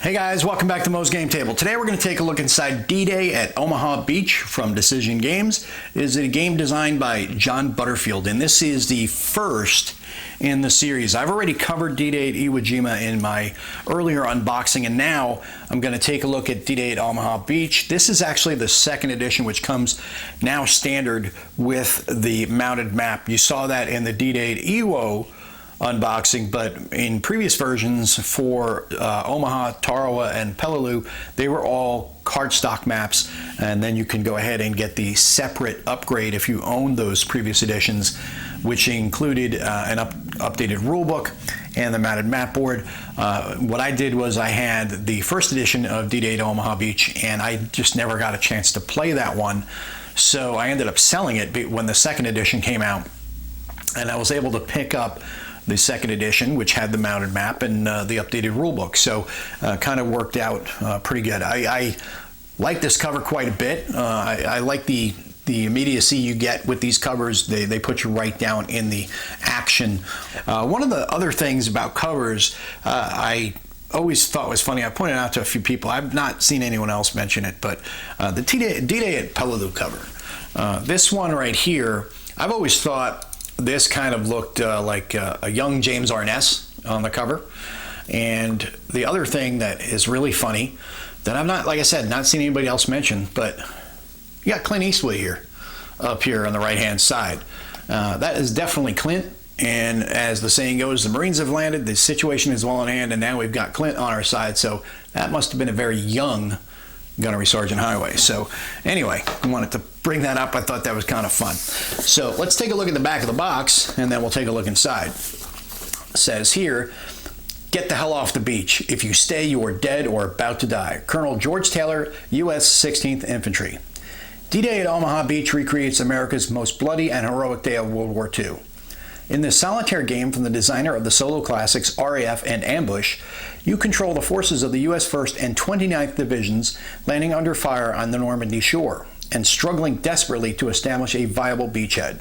Hey guys, welcome back to Mo's Game Table. Today we're going to take a look inside D-Day at Omaha Beach from Decision Games. It is a game designed by John Butterfield, and this is the first in the series. I've already covered D-Day at Iwo Jima in my earlier unboxing, and now I'm going to take a look at D-Day at Omaha Beach. This is actually the second edition, which comes now standard with the mounted map. You saw that in the D-Day at Iwo unboxing, but in previous versions for Omaha, Tarawa, and Peleliu, they were all cardstock maps, and then you can go ahead and get the separate upgrade if you own those previous editions, which included an updated rulebook and the mounted map board. What I did was I had the first edition of D-Day to Omaha Beach, and I just never got a chance to play that one, so I ended up selling it when the second edition came out, and I was able to pick up the second edition, which had the mounted map and the updated rulebook. So kind of worked out pretty good. I like this cover quite a bit. I like the immediacy you get with these covers. They put you right down in the action. One of the other things about covers I always thought was funny, I pointed out to a few people, I've not seen anyone else mention it, but the D-Day at Peleliu cover. This one right here, I've always thought this kind of looked like a young James Arness on the cover. And the other thing that is really funny that I've not, like I said, not seen anybody else mention, but you got Clint Eastwood here, up here on the right-hand side. That is definitely Clint. And as the saying goes, the Marines have landed, the situation is well in hand, and now we've got Clint on our side. So that must have been a very young Gunnery Sergeant Highway. So anyway, I wanted to bring that up. I thought that was kind of fun. So let's take a look at the back of the box, and then we'll take a look inside. It says here, "Get the hell off the beach. If you stay, you are dead or about to die. Colonel George Taylor, U.S. 16th Infantry." D-Day at Omaha Beach recreates America's most bloody and heroic day of World War II. In this solitaire game from the designer of the solo classics RAF and Ambush, you control the forces of the U.S. 1st and 29th Divisions landing under fire on the Normandy shore and struggling desperately to establish a viable beachhead.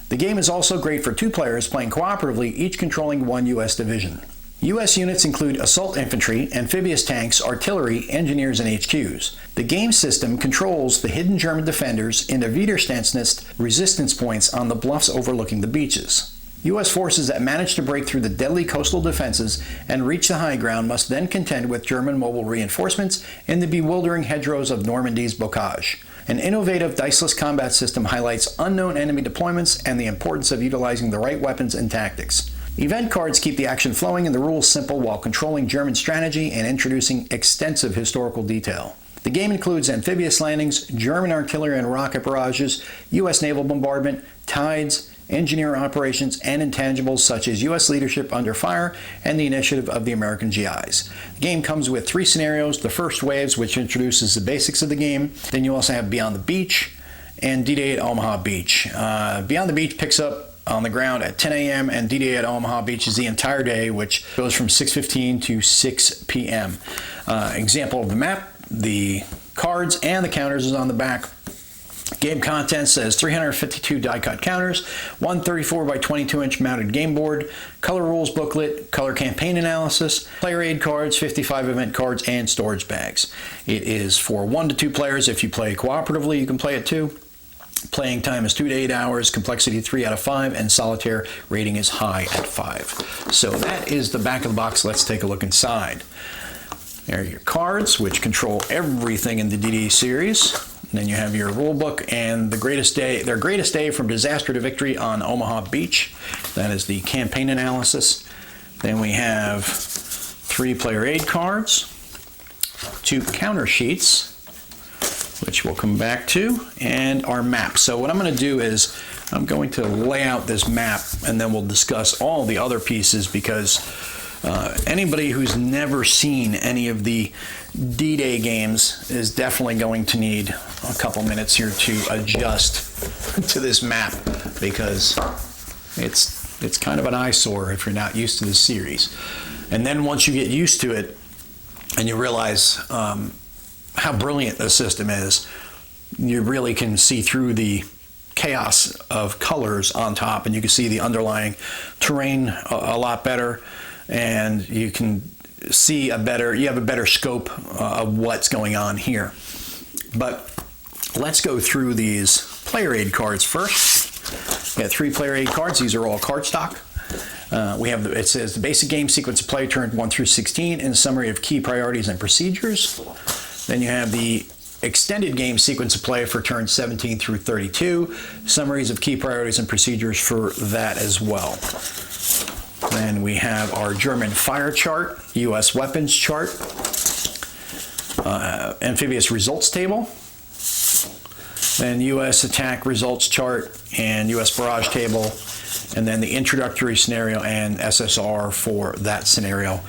The game is also great for two players playing cooperatively, each controlling one U.S. division. U.S. units include assault infantry, amphibious tanks, artillery, engineers, and HQs. The game system controls the hidden German defenders in the Widerstandsnest resistance points on the bluffs overlooking the beaches. U.S. forces that manage to break through the deadly coastal defenses and reach the high ground must then contend with German mobile reinforcements in the bewildering hedgerows of Normandy's bocage. An innovative diceless combat system highlights unknown enemy deployments and the importance of utilizing the right weapons and tactics. Event cards keep the action flowing and the rules simple while controlling German strategy and introducing extensive historical detail. The game includes amphibious landings, German artillery and rocket barrages, U.S. naval bombardment, tides, engineer operations, and intangibles such as U.S. leadership under fire and the initiative of the American GIs. The game comes with 3 scenarios. The first waves, which introduces the basics of the game. Then you also have Beyond the Beach and D-Day at Omaha Beach. Beyond the Beach picks up on the ground at 10 a.m. and D-Day at Omaha Beach is the entire day, which goes from 6:15 to 6 p.m. Example of the map, the cards and the counters is on the back. Game content says 352 die-cut counters, 134 by 22-inch mounted game board, color rules booklet, color campaign analysis, player aid cards, 55 event cards, and storage bags. It is for 1 to 2 players. If you play cooperatively, you can play it 2. Playing time is 2 to 8 hours, complexity 3 out of 5, and solitaire rating is high at 5. So that is the back of the box. Let's take a look inside. There are your cards, which control everything in the D-Day series. And then you have your rule book and their greatest day from disaster to victory on Omaha Beach. That is the campaign analysis. Then we have 3 player aid cards, 2 counter sheets, which we'll come back to, and our map. So what I'm going to do is I'm going to lay out this map and then we'll discuss all the other pieces, because anybody who's never seen any of the D-Day games is definitely going to need a couple minutes here to adjust to this map, because it's kind of an eyesore if you're not used to this series. And then once you get used to it and you realize how brilliant the system is, you really can see through the chaos of colors on top, and you can see the underlying terrain a lot better, and you can see you have a better scope of what's going on here. But let's go through these player aid cards first. We got 3 player aid cards. These are all cardstock. We have it says the basic game sequence of play turn 1 through 16 and summary of key priorities and procedures. Then you have the extended game sequence of play for turns 17 through 32, summaries of key priorities and procedures for that as well. Then we have our German fire chart, U.S. weapons chart, amphibious results table, then U.S. attack results chart and U.S. barrage table, and then the introductory scenario and SSR for that scenario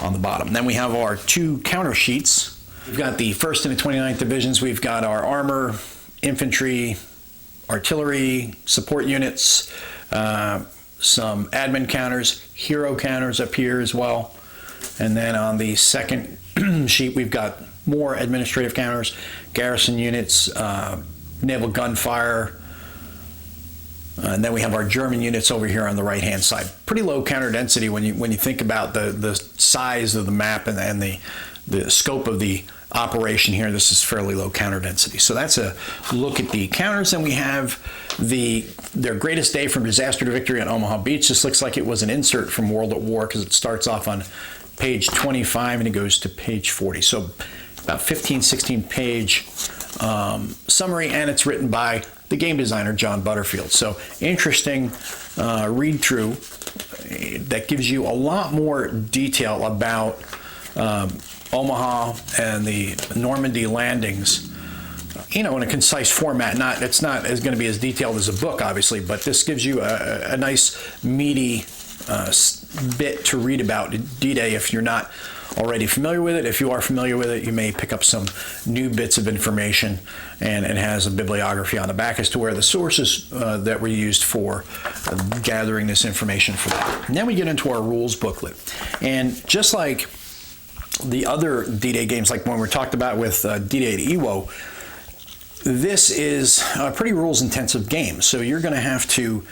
on the bottom. Then we have our 2 counter sheets. We've got the 1st and the 29th divisions. We've got our armor, infantry, artillery, support units, some admin counters, hero counters up here as well. And then on the second sheet, we've got more administrative counters, garrison units, naval gunfire, and then we have our German units over here on the right-hand side. Pretty low counter density when you think about the size of the map and the scope of the operation here. This is fairly low counter density. So that's a look at the counters. And we have their greatest day from disaster to victory on Omaha Beach. This looks like it was an insert from World at War because it starts off on page 25 and it goes to page 40. So about 15, 16 page summary, and it's written by the game designer, John Butterfield. So interesting read through that gives you a lot more detail about Omaha and the Normandy landings, in a concise format. It's not going to be as detailed as a book, obviously, but this gives you a nice meaty bit to read about D-Day if you're not already familiar with it. If you are familiar with it, you may pick up some new bits of information, and it has a bibliography on the back as to where the sources that were used for gathering this information for that. And then we get into our rules booklet. And just like the other D-Day games, like when we talked about with D-Day at Iwo, this is a pretty rules-intensive game. So you're going to have to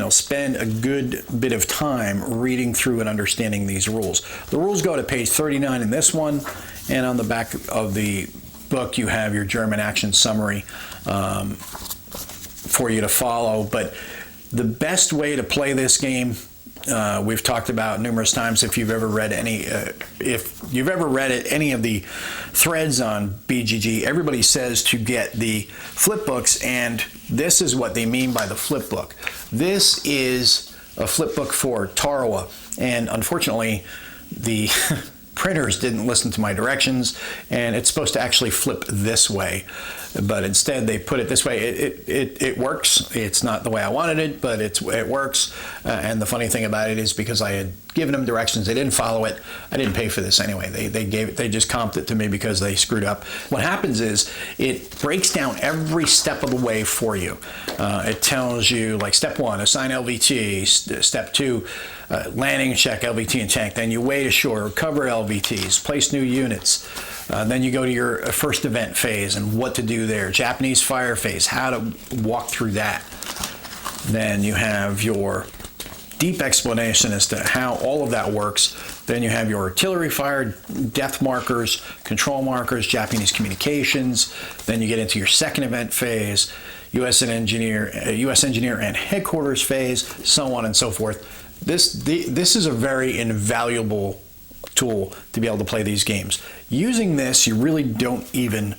spend a good bit of time reading through and understanding these rules. The rules go to page 39 in this one, and on the back of the book you have your German action summary for you to follow. But the best way to play this game, we've talked about numerous times. If you've ever read any of the threads on BGG, everybody says to get the flip books, and this is what they mean by the flip book. This is a flip book for Tarawa, and unfortunately the printers didn't listen to my directions, and it's supposed to actually flip this way, but instead they put it this way. It works. It's not the way I wanted it, but it works. And the funny thing about it is, because I had given them directions, they didn't follow it. I didn't pay for this anyway. They just comped it to me because they screwed up. What happens is it breaks down every step of the way for you. It tells you, like, step 1, assign LVT. Step 2, landing check LVT and tank. Then you wait ashore, recover LVTs, place new units. Then you go to your first event phase and what to do there. Japanese fire phase, how to walk through that. Then you have your deep explanation as to how all of that works. Then you have your artillery fire, depth markers, control markers, Japanese communications. Then you get into your second event phase, U.S. engineer and headquarters phase, so on and so forth. This is a very invaluable tool to be able to play these games. Using this, you really don't even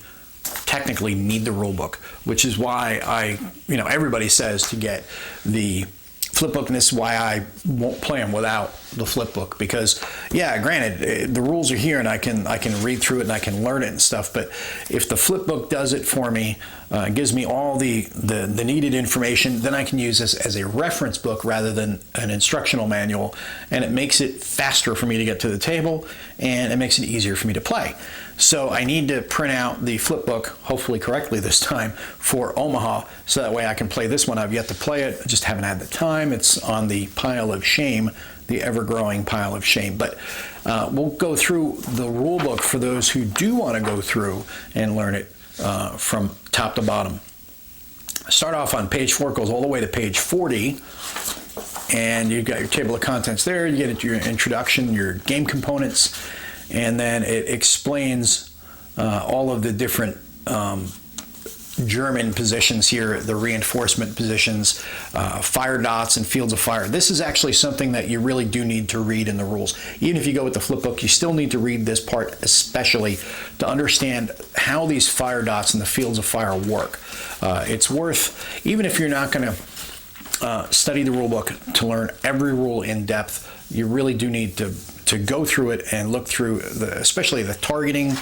technically need the rule book, which is why everybody says to get the flip book, and this is why I won't play them without the flip book, because yeah, granted, the rules are here and I can read through it and I can learn it and stuff, but if the flip book does it for me, gives me all the needed information, then I can use this as a reference book rather than an instructional manual, and it makes it faster for me to get to the table, and it makes it easier for me to play. So I need to print out the flip book, hopefully correctly this time, for Omaha, so that way I can play this one. I've yet to play it, I just haven't had the time. It's on the pile of shame, the ever-growing pile of shame. But we'll go through the rule book for those who do want to go through and learn it from top to bottom. Start off on page 4, goes all the way to page 40. And you've got your table of contents there. You get your introduction, your game components, and then it explains all of the different German positions here, the reinforcement positions, fire dots and fields of fire. This is actually something that you really do need to read in the rules. Even if you go with the flip book, you still need to read this part especially to understand how these fire dots and the fields of fire work. It's worth, even if you're not going to study the rule book to learn every rule in depth, you really do need to go through it and look through especially the targeting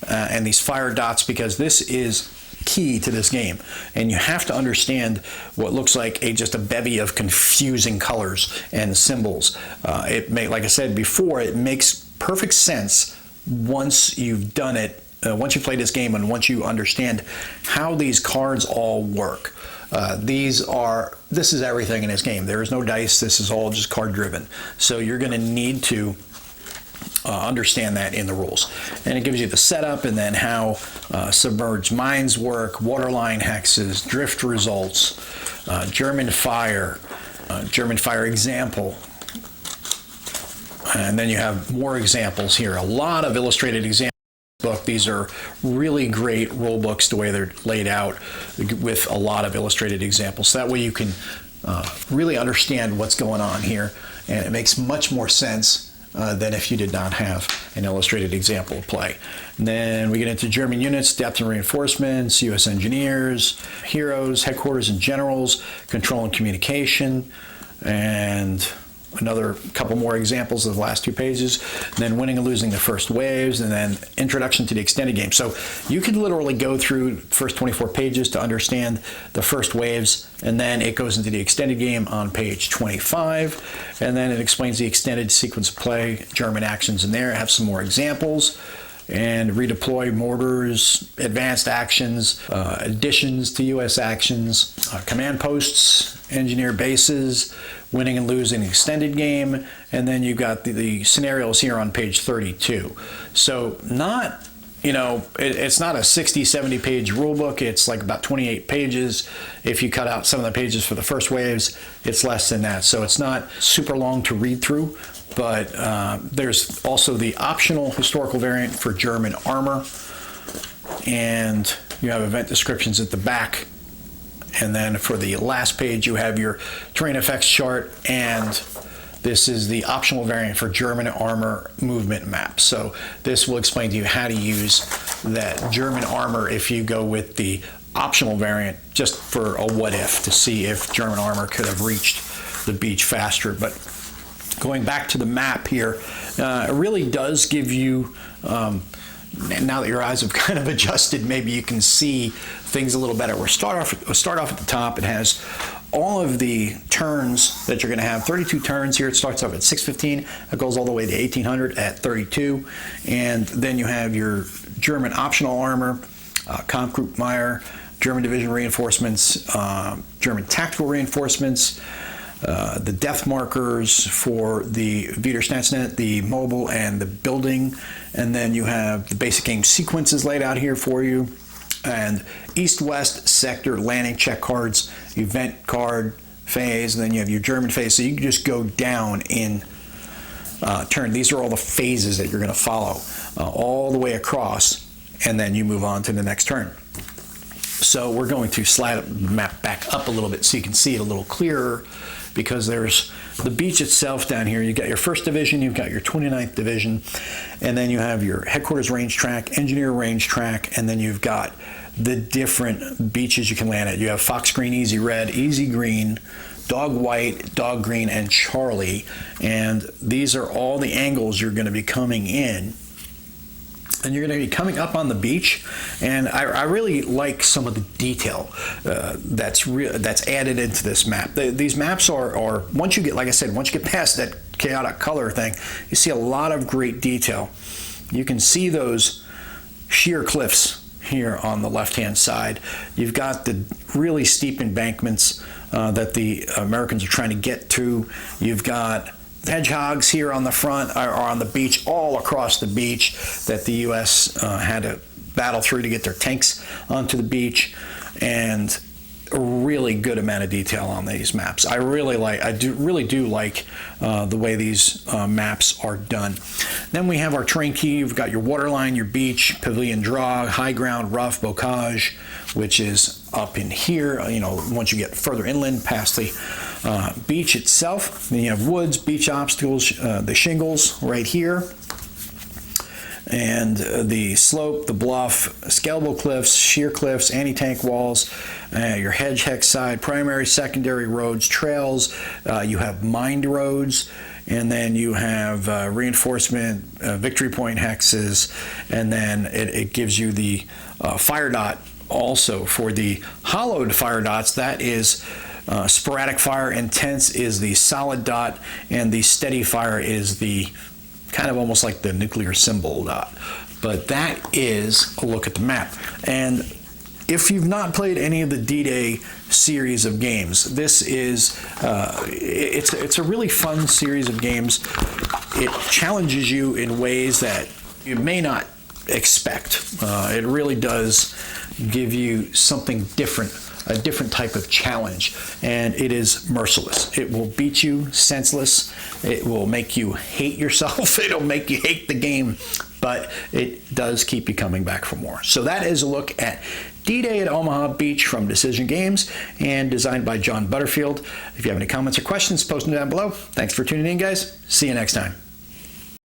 and these fire dots, because this is key to this game, and you have to understand what looks like just a bevy of confusing colors and symbols. Like I said before, it makes perfect sense once you've done it, once you play this game, and once you understand how these cards all work. This is everything in this game. There is no dice. This is all just card driven. So you're going to need to understand that in the rules. And it gives you the setup, and then how submerged mines work, waterline hexes, drift results, German fire example. And then you have more examples here. A lot of illustrated examples. Book. These are really great rule books, the way they're laid out, with a lot of illustrated examples. So that way you can really understand what's going on here, and it makes much more sense than if you did not have an illustrated example of play. And then we get into German units, depth and reinforcements, U.S. engineers, heroes, headquarters and generals, control and communication, and another couple more examples of the last 2 pages, and then winning and losing the first waves, and then introduction to the extended game. So you could literally go through the first 24 pages to understand the first waves, and then it goes into the extended game on page 25, and then it explains the extended sequence of play, German actions in there. Have some more examples, and redeploy mortars, advanced actions, additions to U.S. actions, command posts, engineer bases, winning and losing extended game, and then you've got the scenarios here on page 32. So not, it's not a 60, 70 page rule book. It's like about 28 pages. If you cut out some of the pages for the first waves, it's less than that. So it's not super long to read through, but there's also the optional historical variant for German armor, and you have event descriptions at the back. And then for the last page, you have your terrain effects chart, and this is the optional variant for German armor movement map. So this will explain to you how to use that German armor if you go with the optional variant, just for a what if, to see if German armor could have reached the beach faster. But going back to the map here, it really does give you, now that your eyes have kind of adjusted, maybe you can see things a little better. We'll start off at the top. It has all of the turns that you're going to have, 32 turns here. It starts off at 615. It goes all the way to 1800 at 32. And then you have your German optional armor, Kampfgruppmeier, German division reinforcements, German tactical reinforcements, the depth markers for the Widerstandsnet, the mobile, and the building. And then you have the basic game sequences laid out here for you, and east-west sector landing check cards, event card, phase, and then you have your German phase. So you can just go down in turn. These are all the phases that you're going to follow all the way across, and then you move on to the next turn. So we're going to slide the map back up a little bit so you can see it a little clearer, because there's the beach itself down here. You've got your 1st Division, you've got your 29th Division, and then you have your headquarters range track, engineer range track, and then you've got the different beaches you can land at. You have Fox Green, Easy Red, Easy Green, Dog White, Dog Green, and Charlie. And these are all the angles you're going to be coming in. And you're going to be coming up on the beach, and I really like some of the detail that's added into this map. These maps are once you get, like I said, once you get past that chaotic color thing, you see a lot of great detail. You can see those sheer cliffs here on the left-hand side. You've got the really steep embankments that the Americans are trying to get to. You've got hedgehogs here on the front, or on the beach, all across the beach, that the U.S. had to battle through to get their tanks onto the beach. And a really good amount of detail on these maps. I really do like the way these maps are done. Then we have our terrain key. You've got your waterline, your beach, pavilion draw, high ground, rough, bocage, which is up in here. Once you get further inland past the beach itself, then you have woods, beach obstacles, the shingles right here, and the slope, the bluff, scalable cliffs, sheer cliffs, anti-tank walls, your hedge hex side, primary, secondary roads, trails. You have mined roads, and then you have reinforcement, victory point hexes, and then it gives you the fire dot also for the hollowed fire dots. That is sporadic fire. Intense is the solid dot, and the steady fire is the kind of almost like the nuclear symbol dot. But that is a look at the map. And if you've not played any of the D-Day series of games, this is it's a really fun series of games. It challenges you in ways that you may not expect. It really does give you something different, a different type of challenge, and it is merciless. It will beat you senseless. It will make you hate yourself. It'll make you hate the game, but it does keep you coming back for more. So that is a look at D-Day at Omaha Beach from Decision Games and designed by John Butterfield. If you have any comments or questions, post them down below. Thanks for tuning in, guys. See you next time.